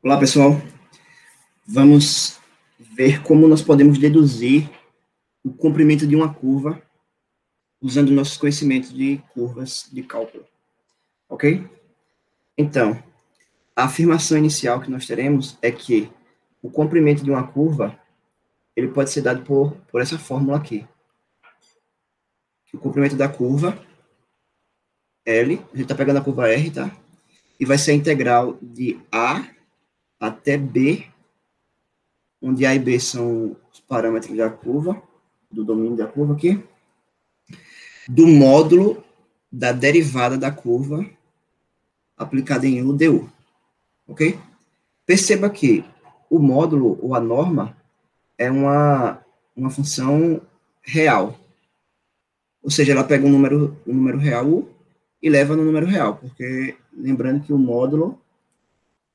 Olá, pessoal. Vamos ver como nós podemos deduzir o comprimento de uma curva usando nossos conhecimentos de curvas de cálculo, ok? Então, a afirmação inicial que nós teremos é que o comprimento de uma curva, ele pode ser dado por essa fórmula aqui. O comprimento da curva, L, a gente está pegando a curva R, tá? E vai ser a integral de A até B, onde A e B são os parâmetros da curva, do domínio da curva aqui, do módulo da derivada da curva aplicada em U du, ok? Perceba que o módulo, ou a norma, é uma função real, ou seja, ela pega um número real U e leva no número real, porque lembrando que o módulo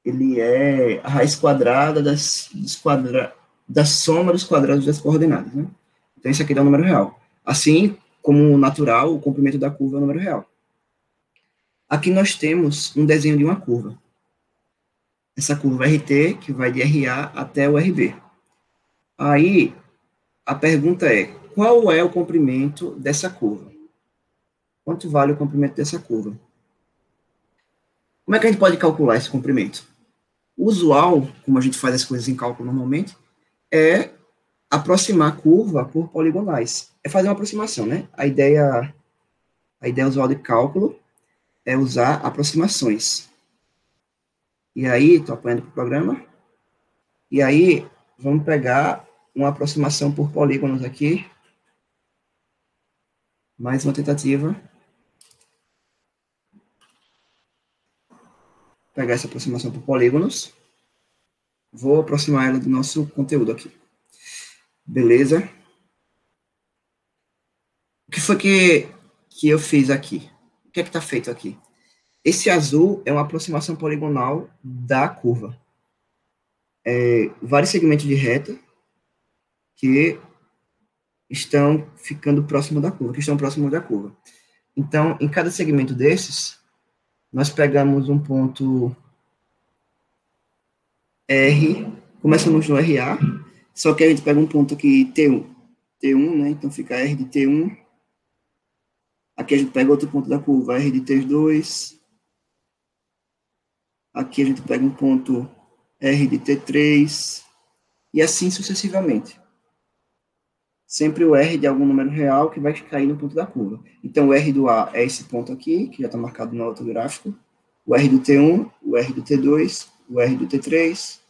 ele é a raiz quadrada da soma dos quadrados das coordenadas, né? Então, isso aqui dá um número real. Assim como o natural, o comprimento da curva é um número real. Aqui nós temos um desenho de uma curva. Essa curva RT, que vai de RA até o RB. Aí, a pergunta é, qual é o comprimento dessa curva? Quanto vale o comprimento dessa curva? Como é que a gente pode calcular esse comprimento? O usual, como a gente faz as coisas em cálculo normalmente, é aproximar a curva por poligonais. É fazer uma aproximação, né? A ideia usual de cálculo é usar aproximações. E aí, estou apanhando para o programa. E aí, vamos pegar uma aproximação por polígonos aqui. Mais uma tentativa. Pegar essa aproximação por polígonos. Vou aproximar ela do nosso conteúdo aqui. Beleza? O que foi que eu fiz aqui? O que é que está feito aqui? Esse azul é uma aproximação poligonal da curva. Vários segmentos de reta que estão ficando próximo da curva, que estão próximos da curva. Então, em cada segmento desses, nós pegamos um ponto R, começamos no RA, só que a gente pega um ponto aqui T1, né? Então fica R de T1. Aqui a gente pega outro ponto da curva, R de T2. Aqui a gente pega um ponto R de T3. E assim sucessivamente. Sempre o R de algum número real que vai cair no ponto da curva. Então, o R do A é esse ponto aqui, que já está marcado no outro gráfico. O R do T1, o R do T2, o R do T3,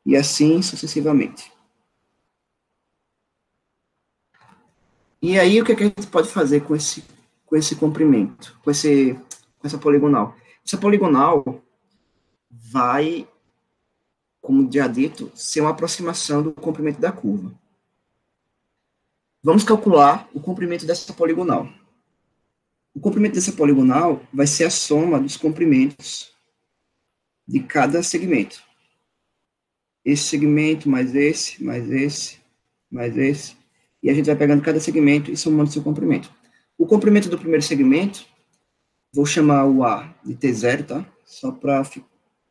e assim sucessivamente. E aí, o que a gente pode fazer com esse comprimento, com essa poligonal? Essa poligonal vai, como já dito, ser uma aproximação do comprimento da curva. Vamos calcular o comprimento dessa poligonal. O comprimento dessa poligonal vai ser a soma dos comprimentos de cada segmento. Esse segmento, mais esse, mais esse, mais esse. E a gente vai pegando cada segmento e somando seu comprimento. O comprimento do primeiro segmento, vou chamar o A de T0, tá? Só para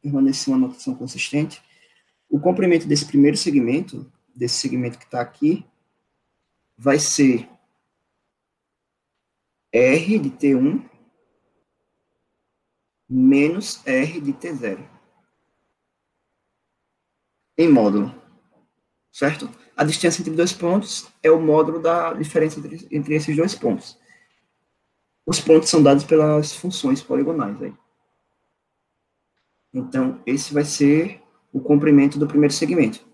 permanecer uma notação consistente. O comprimento desse primeiro segmento, desse segmento que está aqui, vai ser R de T1 menos R de T0. Em módulo, certo? A distância entre dois pontos é o módulo da diferença entre esses dois pontos. Os pontos são dados pelas funções poligonais aí. Então, esse vai ser o comprimento do primeiro segmento.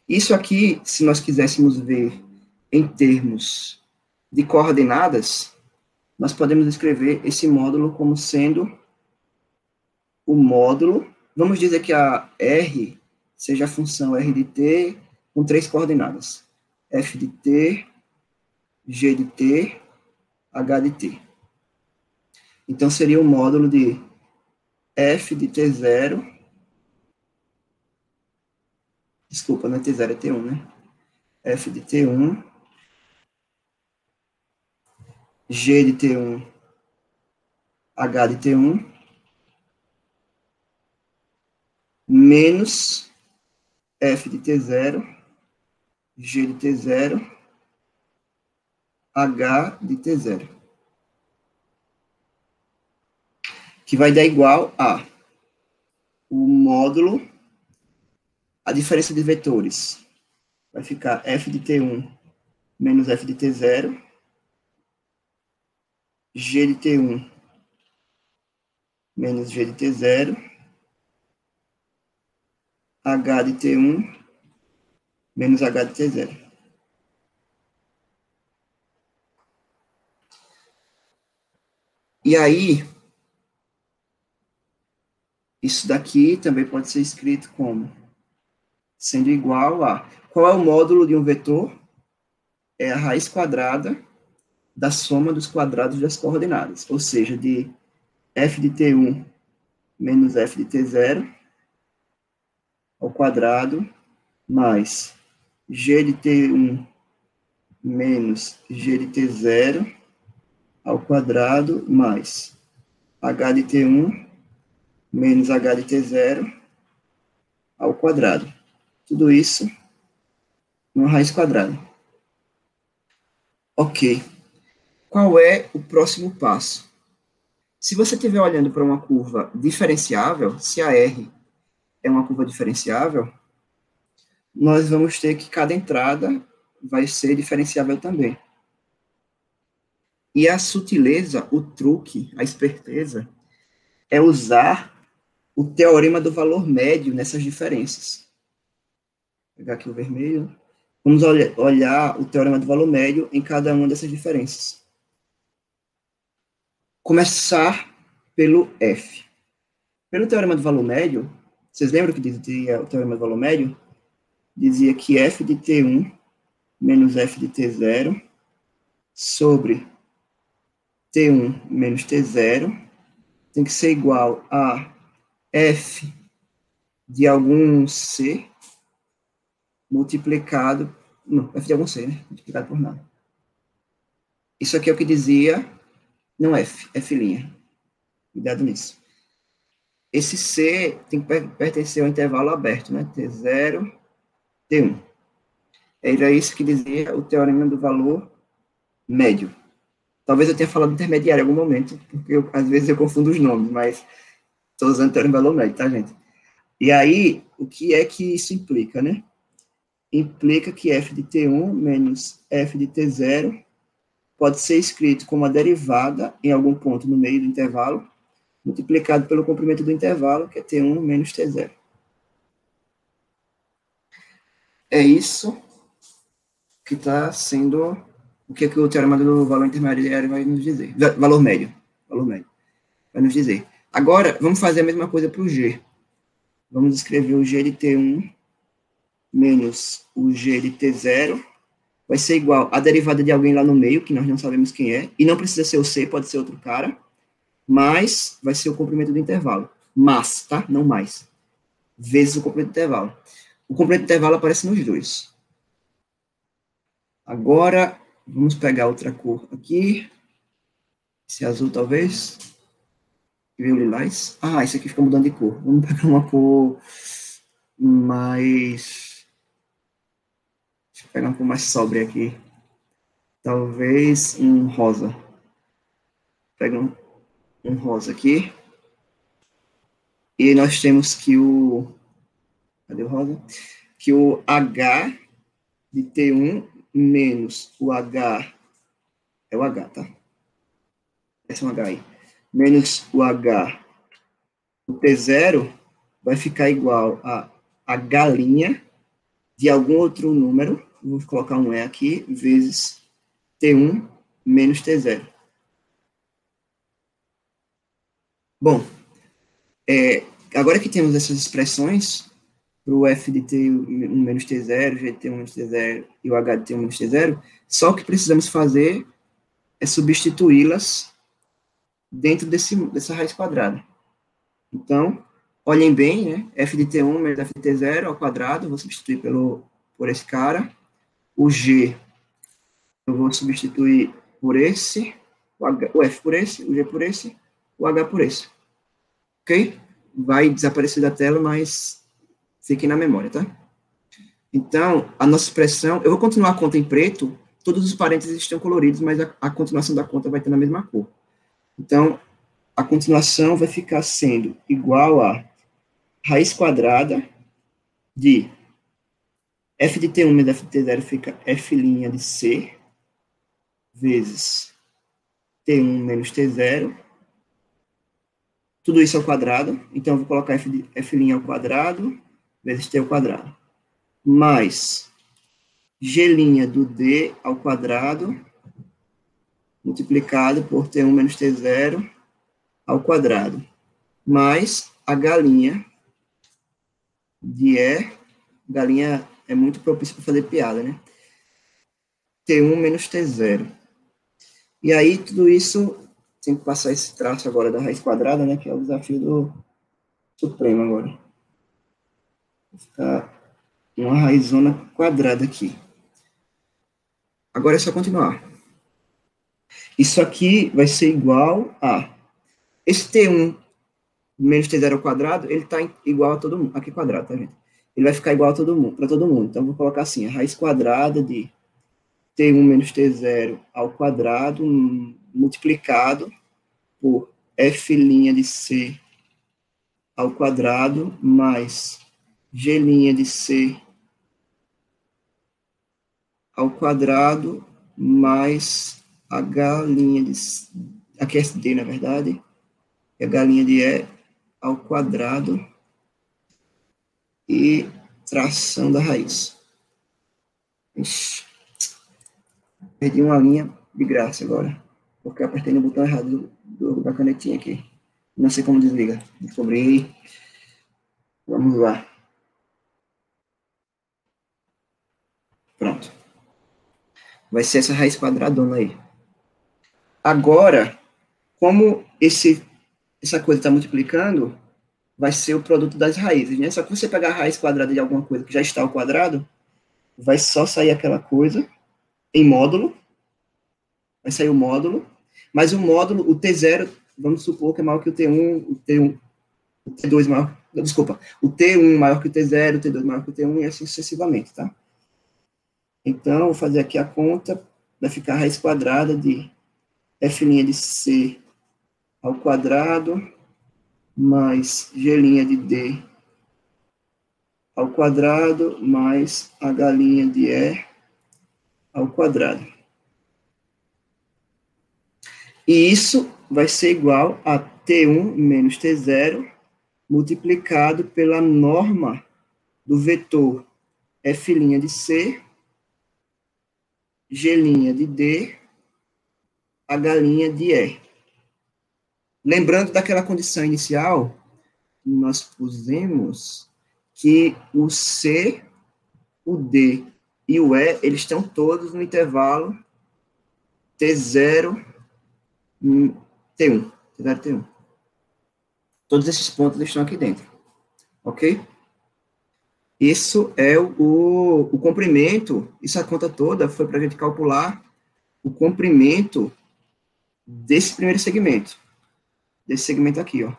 Isso aqui, se nós quiséssemos ver em termos de coordenadas, nós podemos escrever esse módulo como sendo o módulo, vamos dizer que a R seja a função R de t com 3 coordenadas, F de t, G de t, H de t. Então, seria o módulo de F de T0, desculpa, não é T0, é T1, né? F de T1, G de T1, H de T1, menos f de t0, g de t0, h de t0. Que vai dar igual a o módulo, a diferença de vetores. Vai ficar f de t1 menos f de t0, g de t1 menos g de t0, h de t1 menos h de t0. E aí, isso daqui também pode ser escrito como sendo igual a... Qual é o módulo de um vetor? É a raiz quadrada da soma dos quadrados das coordenadas, ou seja, de f de t1 menos f de t0 ao quadrado, mais g de t1 menos g de t0 ao quadrado, mais h de t1 menos h de t0 ao quadrado. Tudo isso numa raiz quadrada. Ok. Qual é o próximo passo? Se você estiver olhando para uma curva diferenciável, se a R é uma curva diferenciável, nós vamos ter que cada entrada vai ser diferenciável também. E a sutileza, o truque, a esperteza, é usar o teorema do valor médio nessas diferenças. Vou pegar aqui o vermelho. Vamos olhar o teorema do valor médio em cada uma dessas diferenças. Começar pelo F. Pelo teorema do valor médio, vocês lembram que dizia o teorema do valor médio? Dizia que f de t1 menos f de t0 sobre t1 menos t0 tem que ser igual a f de algum c multiplicado... Não, f de algum c, né? Multiplicado por nada. Isso aqui é o que dizia... Não f, f'. Cuidado nisso. Esse C tem que pertencer ao intervalo aberto, né? T0, T1. Era isso que dizia o teorema do valor médio. Talvez eu tenha falado intermediário em algum momento, porque às vezes eu confundo os nomes, mas estou usando o teorema do valor médio, tá, gente? E aí, o que é que isso implica, né? Implica que f de T1 menos f de T0 pode ser escrito como a derivada em algum ponto no meio do intervalo, multiplicado pelo comprimento do intervalo, que é T1 menos T0. É isso que está sendo... O que o teorema do valor intermediário vai nos dizer? Valor médio. Vai nos dizer. Agora, vamos fazer a mesma coisa para o G. Vamos escrever o G de T1 menos o G de T0. Vai ser igual a derivada de alguém lá no meio, que nós não sabemos quem é. E não precisa ser o C, pode ser outro cara. Mas vai ser o comprimento do intervalo. Mas, tá? Não mais. Vezes o comprimento do intervalo. O comprimento do intervalo aparece nos dois. Agora, vamos pegar outra cor aqui. Esse azul, talvez. E o lilás. Ah, esse aqui fica mudando de cor. Vamos pegar uma cor mais... Deixa eu pegar uma cor mais sóbria aqui. Talvez um rosa. Pega um rosa aqui. E nós temos que o... Cadê o rosa? Que o H de T1 menos o H... É o H, tá? Esse é um H aí. Menos o H, o T0 vai ficar igual a galinha de algum outro número, vou colocar um E aqui, vezes T1 menos T0. Bom, agora que temos essas expressões, para o F de T1 menos T0, G de T1 menos T0 e o H de T1 menos T0, só o que precisamos fazer é substituí-las dentro dessa raiz quadrada. Então, olhem bem, né? F de T1 menos F de T0 ao quadrado, vou substituir por esse cara. O G, eu vou substituir por esse, o F por esse, o G por esse, o H por esse. Ok? Vai desaparecer da tela, mas Fiquem na memória, tá? Então, a nossa expressão, eu vou continuar a conta em preto, todos os parênteses estão coloridos, mas a continuação da conta vai ter na mesma cor. Então, a continuação vai ficar sendo igual a raiz quadrada de f de t1 menos f de t0 fica f' de c vezes t1 menos t0. Tudo isso ao quadrado, então eu vou colocar f' ao quadrado vezes t ao quadrado. Mais g' do d ao quadrado multiplicado por t1 menos t0 ao quadrado. Mais a galinha de E. Galinha é muito propício para fazer piada, né? T1 menos T0. E aí, tudo isso, tem que passar esse traço agora da raiz quadrada, né? Que é o desafio do Supremo agora. Vai ficar uma raizona quadrada aqui. Agora é só continuar. Isso aqui vai ser igual a... Esse T1 menos T0 ao quadrado, ele está igual a todo mundo. Aqui quadrado, tá, gente? Ele vai ficar igual a todo mundo, para todo mundo. Então, vou colocar assim, a raiz quadrada de T1 menos T0 ao quadrado multiplicado por f' de c ao quadrado mais g' de c ao quadrado mais a galinha de... Aqui é d, na verdade. E a galinha de E ao quadrado e tração da raiz. Ixi, perdi uma linha de graça agora, porque eu apertei no botão errado da canetinha aqui. Não sei como desliga. Descobri. Vamos lá. Pronto. Vai ser essa raiz quadradona aí. Agora, como essa coisa está multiplicando, vai ser o produto das raízes, né? Só que você pegar a raiz quadrada de alguma coisa que já está ao quadrado, vai só sair aquela coisa em módulo. Vai sair o módulo. Mas o módulo, o T0, vamos supor que é maior que o T1, o T2 maior... Desculpa. O T1 maior que o T0, o T2 maior que o T1 e assim sucessivamente, tá? Então, vou fazer aqui a conta. Vai ficar a raiz quadrada de f' de c ao quadrado mais g' de d ao quadrado mais a galinha de E ao quadrado. E isso vai ser igual a T1 menos T0 multiplicado pela norma do vetor f' de c, g' de d, a galinha de E. Lembrando daquela condição inicial, nós pusemos que o C, o D e o E, eles estão todos no intervalo T0, T1. T0, T1. Todos esses pontos estão aqui dentro. Ok? Isso é o comprimento, isso a conta toda foi para a gente calcular o comprimento desse primeiro segmento. Desse segmento aqui, ó.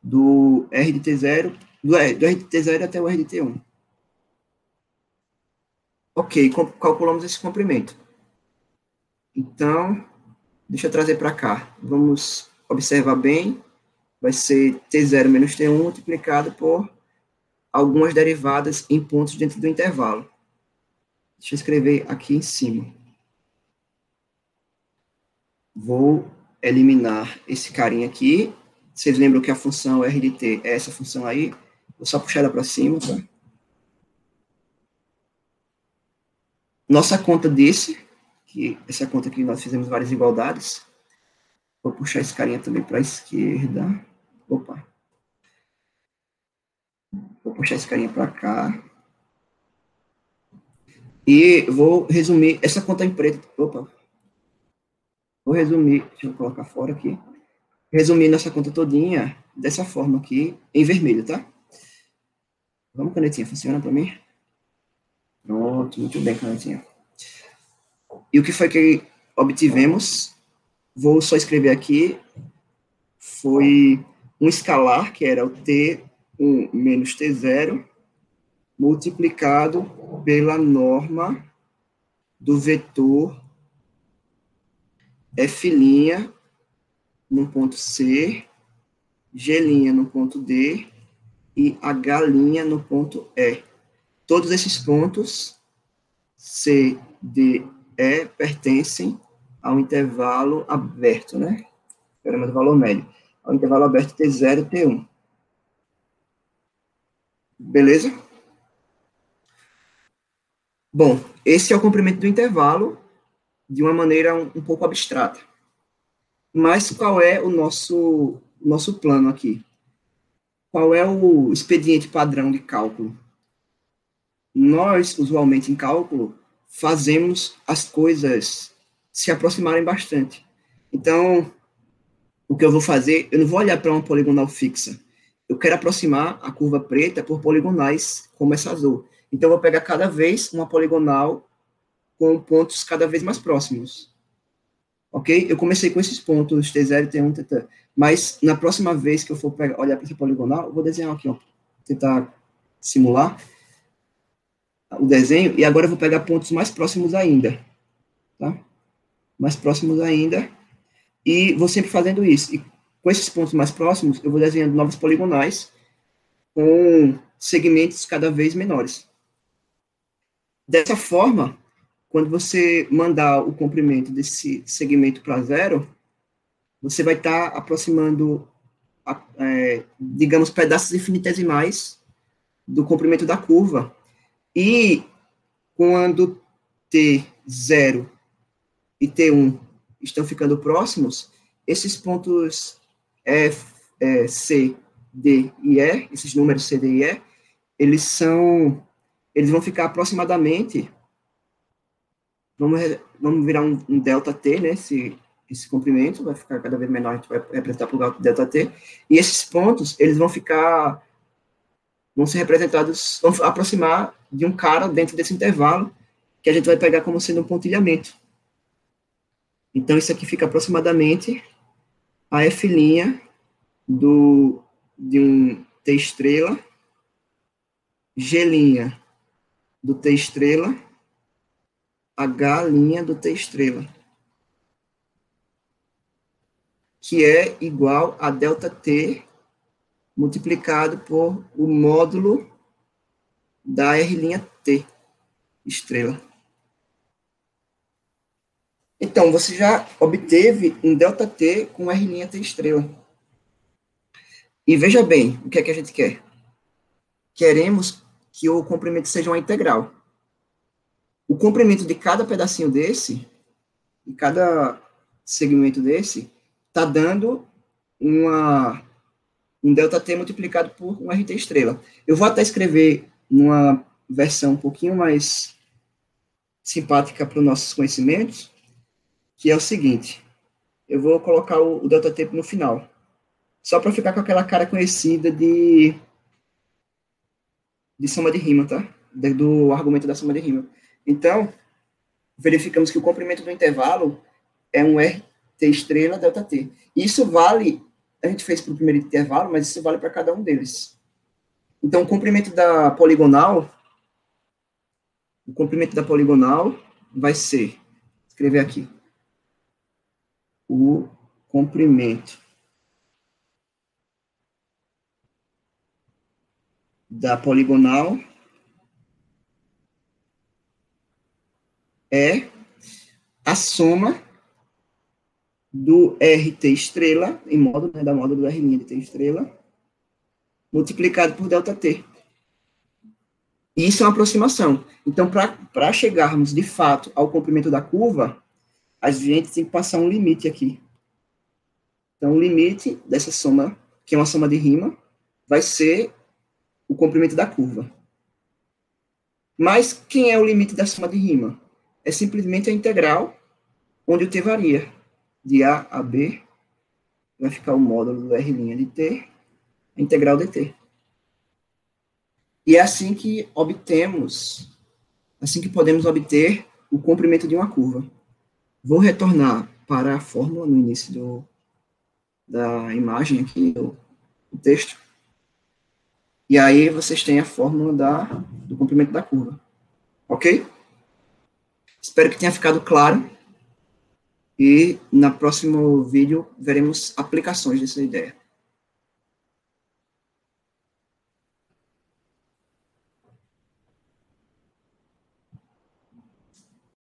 Do R de T0, do R de T0 até o R de T1. Ok, calculamos esse comprimento. Então, deixa eu trazer para cá. Vamos observar bem. Vai ser T0 menos T1 multiplicado por algumas derivadas em pontos dentro do intervalo. Deixa eu escrever aqui em cima. Vou eliminar esse carinha aqui. Vocês lembram que a função R de T é essa função aí? Vou só puxar ela para cima, tá? Nossa conta desse, que essa conta aqui nós fizemos várias igualdades. Vou puxar esse carinha também para a esquerda. Opa. Vou puxar esse carinha para cá. E vou resumir essa conta em preto. Opa. Vou resumir, deixa eu colocar fora aqui. Resumindo essa conta todinha dessa forma aqui, em vermelho, tá? Vamos, canetinha, funciona para mim? Pronto, muito bem, canetinha. E o que foi que obtivemos? Vou só escrever aqui. Foi um escalar, que era o T1 menos T0, multiplicado pela norma do vetor F' no ponto C, G' no ponto D e H' no ponto E. Todos esses pontos, C, D, E, pertencem ao intervalo aberto, né? Teorema do valor médio. Ao intervalo aberto T0 e T1. Beleza? Bom, esse é o comprimento do intervalo de uma maneira um pouco abstrata. Mas qual é o nosso plano aqui? Qual é o expediente padrão de cálculo? Nós, usualmente, em cálculo, fazemos as coisas se aproximarem bastante. Então, o que eu vou fazer, eu não vou olhar para uma poligonal fixa. Eu quero aproximar a curva preta por poligonais como essa azul. Então, eu vou pegar cada vez uma poligonal com pontos cada vez mais próximos. Ok? Eu comecei com esses pontos, T0, T1, T, mas na próxima vez que eu for olhar para esse poligonal, eu vou desenhar aqui, ó, tentar simular o desenho, e agora eu vou pegar pontos mais próximos ainda, tá? Mais próximos ainda, e vou sempre fazendo isso. E com esses pontos mais próximos, eu vou desenhando novos poligonais com segmentos cada vez menores. Dessa forma, quando você mandar o comprimento desse segmento para zero, você vai estar aproximando, digamos, pedaços infinitesimais do comprimento da curva. E quando T0 e T1 estão ficando próximos, esses pontos F, C, D e E, esses números C, D e E, eles vão ficar aproximadamente, vamos virar um delta T, né, esse comprimento vai ficar cada vez menor, a gente vai representar por delta T, e esses pontos, eles vão ser representados, vão aproximar de um cara dentro desse intervalo, que a gente vai pegar como sendo um pontilhamento. Então, isso aqui fica aproximadamente a F' de um T estrela, G' do T estrela, H' do T estrela, que é igual a delta T multiplicado por o módulo da R', estrela. Então, você já obteve um delta T com R', estrela. E veja bem, o que é que a gente quer? Queremos que o comprimento seja uma integral. O comprimento de cada pedacinho desse, de cada segmento desse, está dando um delta T multiplicado por um RT estrela. Eu vou até escrever numa versão um pouquinho mais simpática para os nossos conhecimentos, que é o seguinte, eu vou colocar o delta T no final, só para ficar com aquela cara conhecida de soma de rima, tá? Do argumento da soma de rima. Então, verificamos que o comprimento do intervalo é um RT estrela delta T. Isso vale, a gente fez para o primeiro intervalo, mas isso vale para cada um deles. Então, o comprimento da poligonal vai ser, vou escrever aqui, o comprimento da poligonal é a soma do RT estrela, em módulo, né, da módulo do R' de T estrela, multiplicado por delta T. E isso é uma aproximação. Então, para chegarmos, de fato, ao comprimento da curva, a gente tem que passar um limite aqui. Então, o limite dessa soma, que é uma soma de rima, vai ser o comprimento da curva. Mas quem é o limite da soma de rima? É simplesmente a integral, onde o t varia. De A a B, vai ficar o módulo do R' de T, a integral dt. E é assim que podemos obter o comprimento de uma curva. Vou retornar para a fórmula no início da imagem aqui, do texto. E aí vocês têm a fórmula do comprimento da curva. Ok? Espero que tenha ficado claro. E no próximo vídeo veremos aplicações dessa ideia.